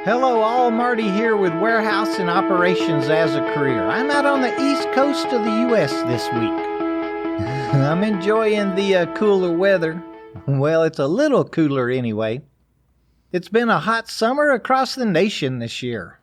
Hello all, Marty here with Warehouse and Operations as a Career. I'm out on the east coast of the U.S. this week. I'm enjoying the cooler weather. Well, it's a little cooler anyway. It's been a hot summer across the nation this year.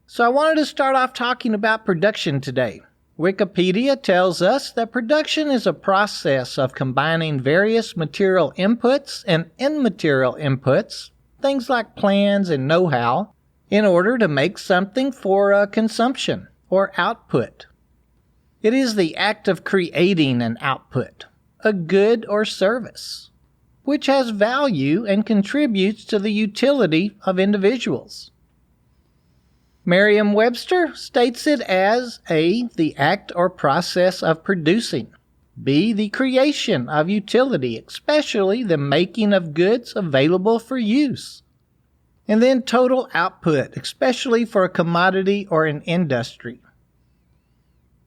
So I wanted to start off talking about production today. Wikipedia tells us that production is a process of combining various material inputs and immaterial inputs, things like plans and know-how, in order to make something for consumption or output. It is the act of creating an output, a good or service, which has value and contributes to the utility of individuals. Merriam-Webster states it as A, the act or process of producing, B, the creation of utility, especially the making of goods available for use, and then total output, especially for a commodity or an industry.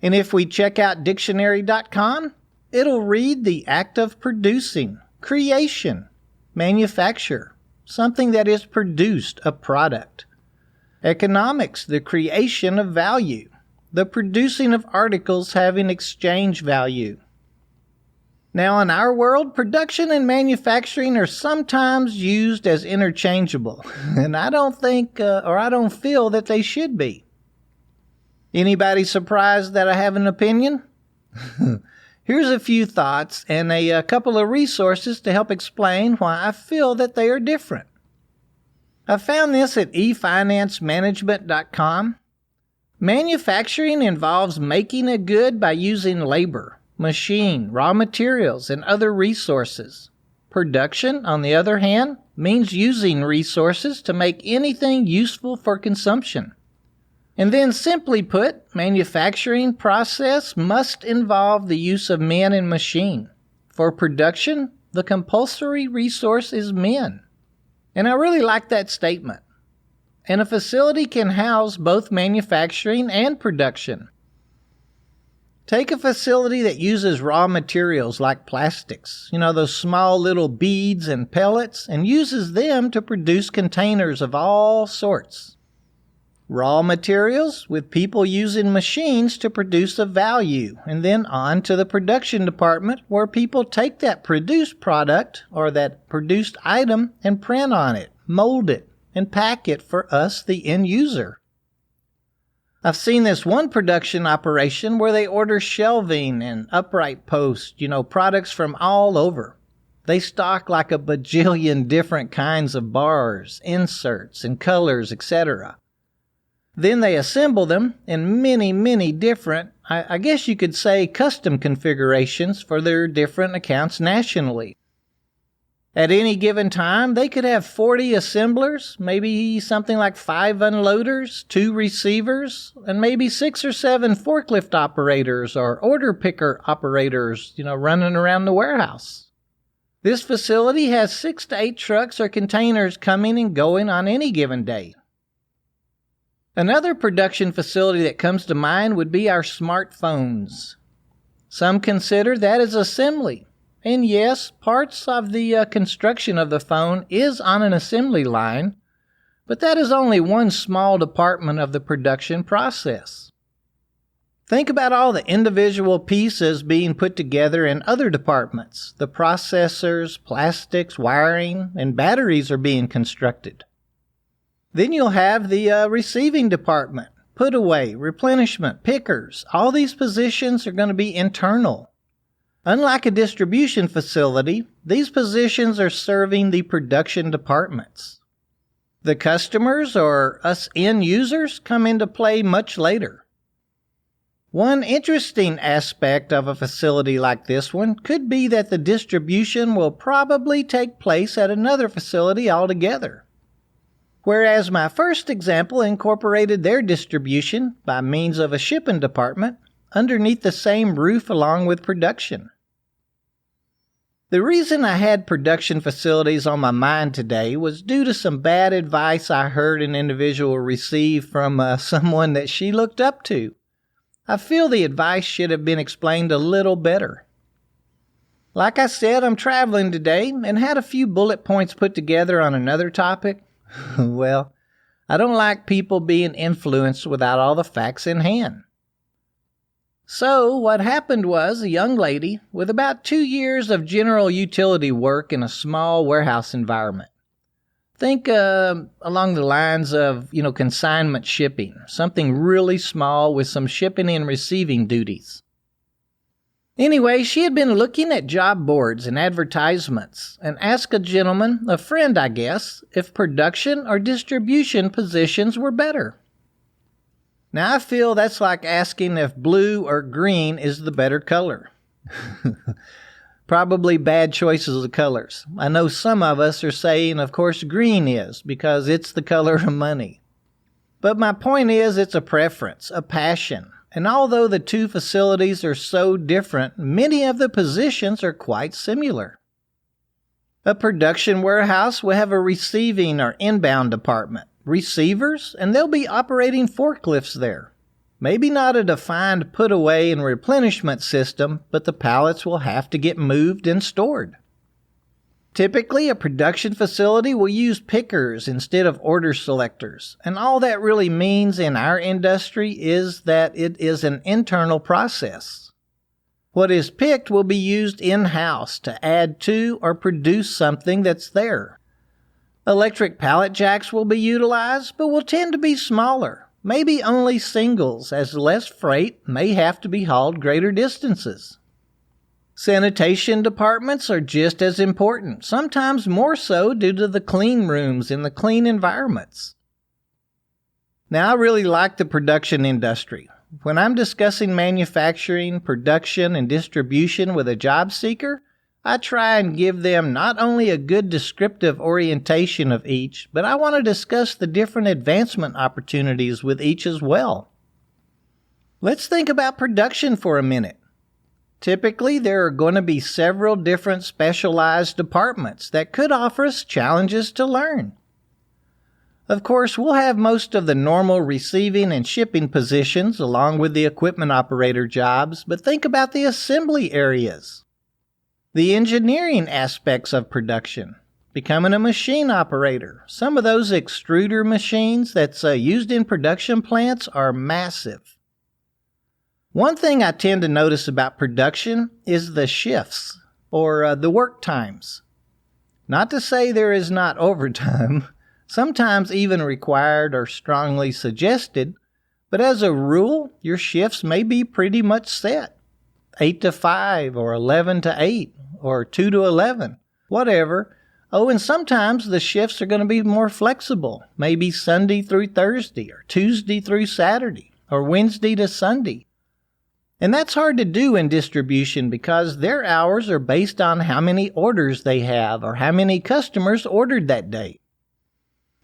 And if we check out dictionary.com, it'll read the act of producing, creation, manufacture, something that is produced, a product. Economics, the creation of value, the producing of articles having exchange value. Now, in our world, production and manufacturing are sometimes used as interchangeable, and I don't think, or I don't feel that they should be. Anybody surprised that I have an opinion? Here's a few thoughts and a couple of resources to help explain why I feel that they are different. I found this at efinancemanagement.com. Manufacturing involves making a good by using labor, machine, raw materials, and other resources. Production, on the other hand, means using resources to make anything useful for consumption. And then, simply put, manufacturing process must involve the use of men and machine. For production, the compulsory resource is men. And I really like that statement. And a facility can house both manufacturing and production. Take a facility that uses raw materials like plastics, those small little beads and pellets, and uses them to produce containers of all sorts. Raw materials with people using machines to produce a value, and then on to the production department where people take that produced product or that produced item and print on it, mold it, and pack it for us, the end user. I've seen this one production operation where they order shelving and upright posts, products from all over. They stock like a bajillion different kinds of bars, inserts, and colors, etc. Then they assemble them in many, many different, I guess you could say, custom configurations for their different accounts nationally. At any given time, they could have 40 assemblers, maybe something like 5 unloaders, 2 receivers, and maybe 6 or 7 forklift operators or order picker operators, running around the warehouse. This facility has 6 to 8 trucks or containers coming and going on any given day. Another production facility that comes to mind would be our smartphones. Some consider that as assembly. And yes, parts of the construction of the phone is on an assembly line, but that is only one small department of the production process. Think about all the individual pieces being put together in other departments. The processors, plastics, wiring, and batteries are being constructed. Then you'll have the receiving department, put away, replenishment, pickers. All these positions are going to be internal. Unlike a distribution facility, these positions are serving the production departments. The customers, or us end users, come into play much later. One interesting aspect of a facility like this one could be that the distribution will probably take place at another facility altogether. Whereas my first example incorporated their distribution by means of a shipping department underneath the same roof along with production. The reason I had production facilities on my mind today was due to some bad advice I heard an individual receive from someone that she looked up to. I feel the advice should have been explained a little better. Like I said, I'm traveling today and had a few bullet points put together on another topic. Well, I don't like people being influenced without all the facts in hand. So what happened was a young lady with about 2 years of general utility work in a small warehouse environment. Think along the lines of, consignment shipping, something really small with some shipping and receiving duties. Anyway, she had been looking at job boards and advertisements and asked a gentleman, a friend I guess, if production or distribution positions were better. Now I feel that's like asking if blue or green is the better color. Probably bad choices of colors. I know some of us are saying, of course, green is, because it's the color of money. But my point is, it's a preference, a passion. And although the two facilities are so different, many of the positions are quite similar. A production warehouse will have a receiving or inbound department, receivers, and they'll be operating forklifts there. Maybe not a defined put-away and replenishment system, but the pallets will have to get moved and stored. Typically, a production facility will use pickers instead of order selectors, and all that really means in our industry is that it is an internal process. What is picked will be used in-house to add to or produce something that's there. Electric pallet jacks will be utilized, but will tend to be smaller, maybe only singles, as less freight may have to be hauled greater distances. Sanitation departments are just as important, sometimes more so due to the clean rooms and the clean environments. Now, I really like the production industry. When I'm discussing manufacturing, production, and distribution with a job seeker, I try and give them not only a good descriptive orientation of each, but I want to discuss the different advancement opportunities with each as well. Let's think about production for a minute. Typically, there are going to be several different specialized departments that could offer us challenges to learn. Of course, we'll have most of the normal receiving and shipping positions along with the equipment operator jobs, but think about the assembly areas. The engineering aspects of production, becoming a machine operator. Some of those extruder machines that's used in production plants are massive. One thing I tend to notice about production is the shifts, or the work times. Not to say there is not overtime, sometimes even required or strongly suggested, but as a rule, your shifts may be pretty much set. 8 to 5, or 11 to 8, or 2 to 11, whatever. Oh, and sometimes the shifts are going to be more flexible, maybe Sunday through Thursday, or Tuesday through Saturday, or Wednesday to Sunday. And that's hard to do in distribution because their hours are based on how many orders they have or how many customers ordered that day.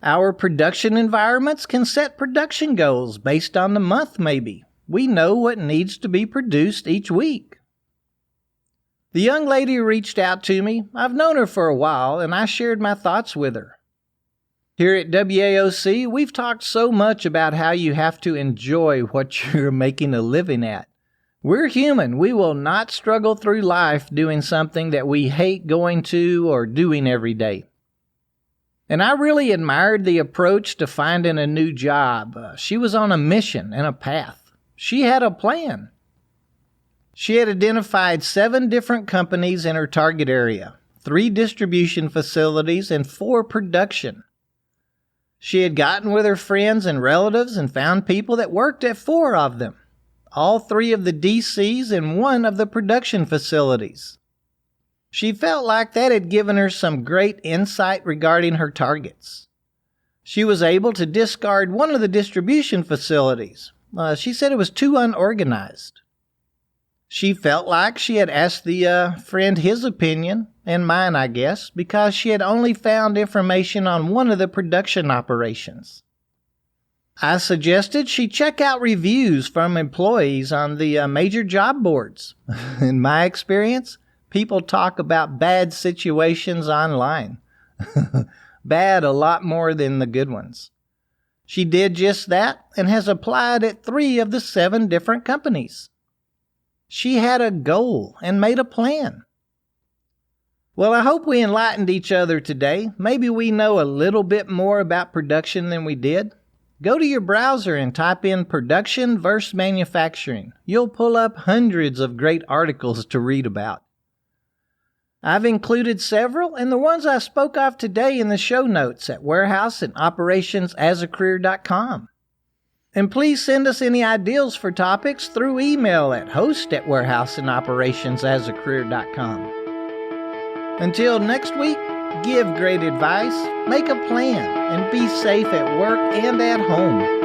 Our production environments can set production goals based on the month maybe. We know what needs to be produced each week. The young lady who reached out to me, I've known her for a while and I shared my thoughts with her. Here at WAOC, we've talked so much about how you have to enjoy what you're making a living at. We're human. We will not struggle through life doing something that we hate going to or doing every day. And I really admired the approach to finding a new job. She was on a mission and a path. She had a plan. She had identified 7 different companies in her target area, 3 distribution facilities, and 4 production. She had gotten with her friends and relatives and found people that worked at 4 of them, all 3 of the DCs and 1 of the production facilities. She felt like that had given her some great insight regarding her targets. She was able to discard 1 of the distribution facilities. She said it was too unorganized. She felt like she had asked the friend his opinion, and mine I guess, because she had only found information on 1 of the production operations. I suggested she check out reviews from employees on the major job boards. In my experience, people talk about bad situations online. Bad a lot more than the good ones. She did just that and has applied at 3 of the 7 different companies. She had a goal and made a plan. Well, I hope we enlightened each other today. Maybe we know a little bit more about production than we did. Go to your browser and type in production versus manufacturing. You'll pull up hundreds of great articles to read about. I've included several, and the ones I spoke of today in the show notes at warehouseandoperationsasacareer.com. And please send us any ideas for topics through email at host@warehouseandoperationsasacareer.com. Until next week, give great advice, make a plan, and be safe at work and at home.